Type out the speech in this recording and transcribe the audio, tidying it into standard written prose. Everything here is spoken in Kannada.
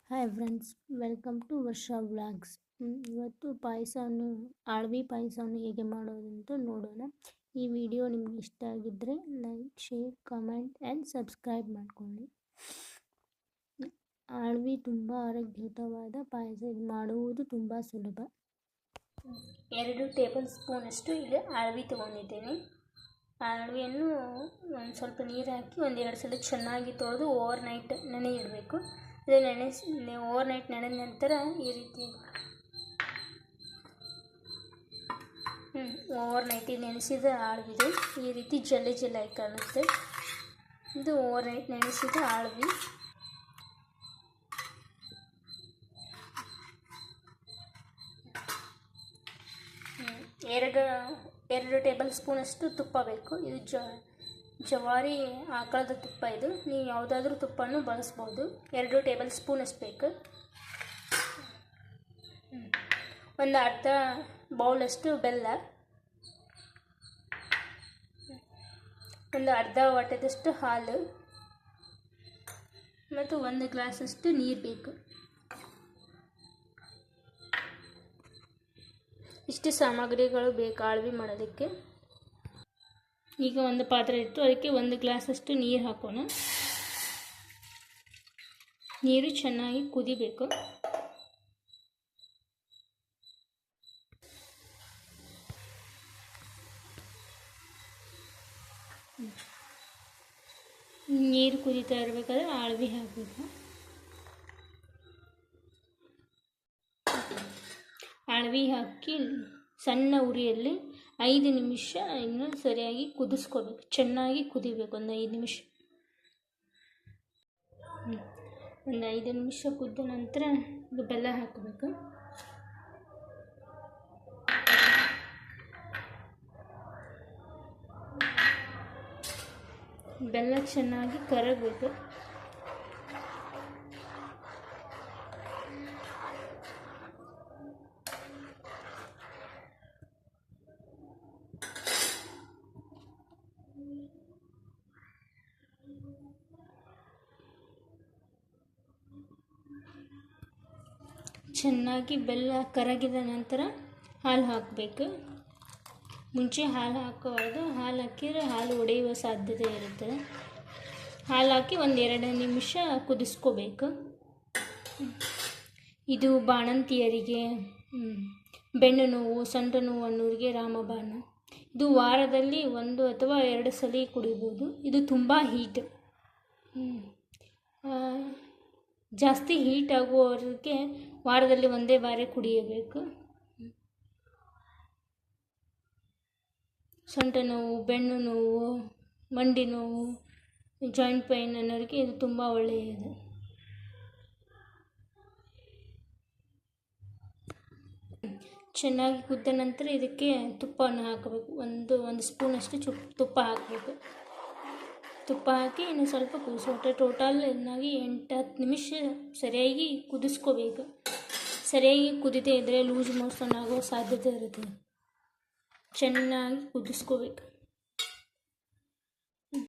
ಹಾಯ್ ಫ್ರೆಂಡ್ಸ್, ವೆಲ್ಕಮ್ ಟು ವರ್ಷ ವ್ಲಾಗ್ಸ್. ಇವತ್ತು ಆಳ್ವಿ ಪಾಯಸವನ್ನು ಹೇಗೆ ಮಾಡೋದಂತ ನೋಡೋಣ. ಈ ವಿಡಿಯೋ ನಿಮ್ಗೆ ಇಷ್ಟ ಆಗಿದ್ದರೆ like, share, comment and subscribe ಮಾಡ್ಕೊಳ್ಳಿ. ಆಳ್ವಿ ತುಂಬ ಆರೋಗ್ಯಯುತವಾದ ಪಾಯಸ. ಇದು ಮಾಡುವುದು ತುಂಬ ಸುಲಭ. 2 ಟೇಬಲ್ ಸ್ಪೂನಷ್ಟು ಇಲ್ಲಿ ಆಳ್ವಿ ತೊಗೊಂಡಿದ್ದೇನೆ. ಆಳ್ವಿಯನ್ನು ಒಂದು ಸ್ವಲ್ಪ ನೀರು ಹಾಕಿ 1-2 ಸಲ ಚೆನ್ನಾಗಿ ತೊಳೆದು ಓವರ್ ನೈಟ್ ನೆನೆಯಿಡಬೇಕು. ಇದು ಓವರ್ ನೈಟ್ ನೆನೆದ ನಂತರ ಈ ರೀತಿ ಓವರ್ ನೈಟಿಗೆ ನೆನೆಸಿದ ಆಳ್ವಿದೆ. ಈ ರೀತಿ ಜಲ್ಲೆ ಆಗಿ ಕಾಣುತ್ತೆ. ಇದು ಓವರ್ ನೈಟ್ ನೆನೆಸಿದ ಆಳ್ವಿ. ಎರಡು ಟೇಬಲ್ ಸ್ಪೂನಷ್ಟು ತುಪ್ಪ ಬೇಕು. ಇದು ಜವಾರಿ ಆಕಳದ ತುಪ್ಪ. ಇದು ನೀವು ಯಾವುದಾದ್ರೂ ತುಪ್ಪನೂ ಬಳಸ್ಬೋದು. 2 ಟೇಬಲ್ ಸ್ಪೂನಷ್ಟು ಬೇಕು. ಒಂದು ಅರ್ಧ ಬೌಲಷ್ಟು ಬೆಲ್ಲ, ಒಂದು ಅರ್ಧ ವಾಟದಷ್ಟು ಹಾಲು ಮತ್ತು 1 ಗ್ಲಾಸಷ್ಟು ನೀರು ಬೇಕು. ಇಷ್ಟು ಸಾಮಗ್ರಿಗಳು ಬೇಕು ಆಳ್ವಿ ಮಾಡೋದಕ್ಕೆ. ಈಗ ಒಂದು ಪಾತ್ರೆ ಇಟ್ಟು ಅದಕ್ಕೆ 1 ಗ್ಲಾಸಷ್ಟು ನೀರು ಹಾಕೋಣ. ನೀರು ಚೆನ್ನಾಗಿ ಕುದಿಬೇಕು. ನೀರು ಕುದೀತಾ ಇರಬೇಕಾದ್ರೆ ಆಳ್ವಿ ಹಾಕಬೇಕು. ಆಳ್ವಿ ಹಾಕಿ ಸಣ್ಣ ಉರಿಯಲ್ಲಿ 5 ನಿಮಿಷ ಇನ್ನು ಸರಿಯಾಗಿ ಕುದಿಸ್ಕೋಬೇಕು. ಚೆನ್ನಾಗಿ ಕುದಿಬೇಕು. ಒಂದು 5 ನಿಮಿಷ. ಒಂದು 5 ನಿಮಿಷ ಕುದ್ದ ನಂತರ ಇದು ಬೆಲ್ಲ ಹಾಕಬೇಕು. ಬೆಲ್ಲ ಚೆನ್ನಾಗಿ ಕರಗಬೇಕು. ಚೆನ್ನಾಗಿ ಬೆಲ್ಲ ಕರಗಿದ ನಂತರ ಹಾಲು ಹಾಕಬೇಕು. ಮುಂಚೆ ಹಾಲು ಹಾಕಬಾರ್ದು. ಹಾಲು ಹಾಕಿದರೆ ಹಾಲು ಒಡೆಯುವ ಸಾಧ್ಯತೆ ಇರುತ್ತದೆ. ಹಾಲು ಹಾಕಿ 1-2 ನಿಮಿಷ ಕುದಿಸ್ಕೋಬೇಕು. ಇದು ಬಾಣಂತಿಯರಿಗೆ, ಬೆನ್ನು ನೋವು, ಸೊಂಟ ನೋವು ಅನ್ನೋರಿಗೆ ರಾಮಬಾಣ. ಇದು ವಾರದಲ್ಲಿ 1 ಅಥವಾ 2 ಸಲ ಕುಡಿಬೋದು. ಇದು ತುಂಬ ಹೀಟ್. ಜಾಸ್ತಿ ಹೀಟ್ ಆಗುವವರಿಗೆ ವಾರದಲ್ಲಿ 1 ಬಾರಿ ಕುಡಿಯಬೇಕು. ಸೊಂಟ ನೋವು, ಬೆನ್ನು ನೋವು, ಮಂಡಿ ನೋವು, ಜಾಯಿಂಟ್ ಪೈನ್ ಅನ್ನೋರಿಗೆ ಇದು ತುಂಬ ಒಳ್ಳೆಯದು. ಚೆನ್ನಾಗಿ ಕುದ್ದ ನಂತರ ಇದಕ್ಕೆ ತುಪ್ಪವನ್ನು ಹಾಕಬೇಕು. ಒಂದು ಸ್ಪೂನಷ್ಟು ತುಪ್ಪ ಹಾಕಬೇಕು. ತುಪ್ಪ ಹಾಕಿ ಇನ್ನು ಸ್ವಲ್ಪ ಕುದಿಸೋಕೆ ಟೋಟಲ್ ಚೆನ್ನಾಗಿ 8-10 ನಿಮಿಷ ಸರಿಯಾಗಿ ಕುದಿಸ್ಕೋಬೇಕು. ಸರಿಯಾಗಿ ಕುದಿದೇ ಇದ್ದರೆ ಲೂಸ್ ಮೋಷನ್ ಆಗೋ ಸಾಧ್ಯತೆ ಇರುತ್ತೆ. ಚೆನ್ನಾಗಿ ಕುದಿಸ್ಕೋಬೇಕು.